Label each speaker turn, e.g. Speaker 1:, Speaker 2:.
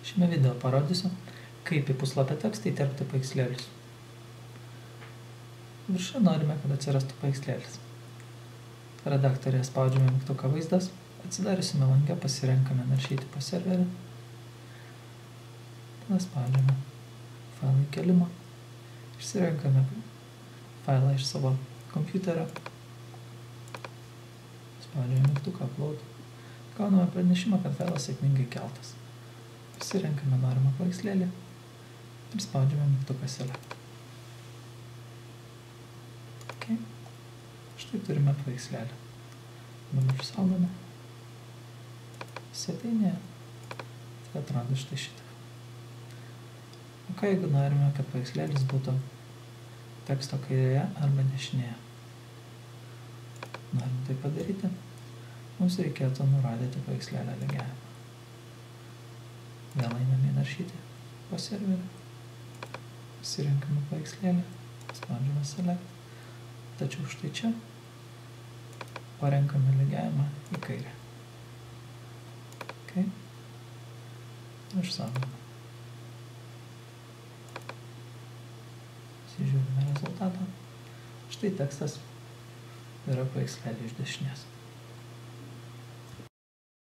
Speaker 1: Šiame video parodysiu, kaip į puslapio tekstą įterpti paveikslėlius. Viršuje norime, kad atsirastų paveikslėlis. Redaktorėje spaudžiame mygtuką vaizdas, atsidariusime lange pasirenkame naršyti po serverį, tada spaudžiame failų įkėlimą, išsirenkame failą iš savo kompiuterio, spaudžiame mygtuką upload, gauname pranešimą, kad failas sėkmingai keltas. Pasirenkame norimą paveikslėlį ir spaudžiame mygtuką select. Okay. Štai turime paveikslėlį. Dabar išsaugome. Svetainėje tai atrodo štai šitą. O ką jeigu norime, kad paveikslėlis būtų teksto kairėje arba dešinėje? Norim tai padaryti, mums reikėtų nurodyti paveikslėlio lygiavimą. Vėl einame naršyti po serverį, pasirenkame paveikslėlį, spaudžiame select, tačiau štai čia parenkame lygiavimą į kairę. Okay. Išsaugome. Pasižiūrime rezultatą. Štai tekstas yra paveikslėlį iš dešinės.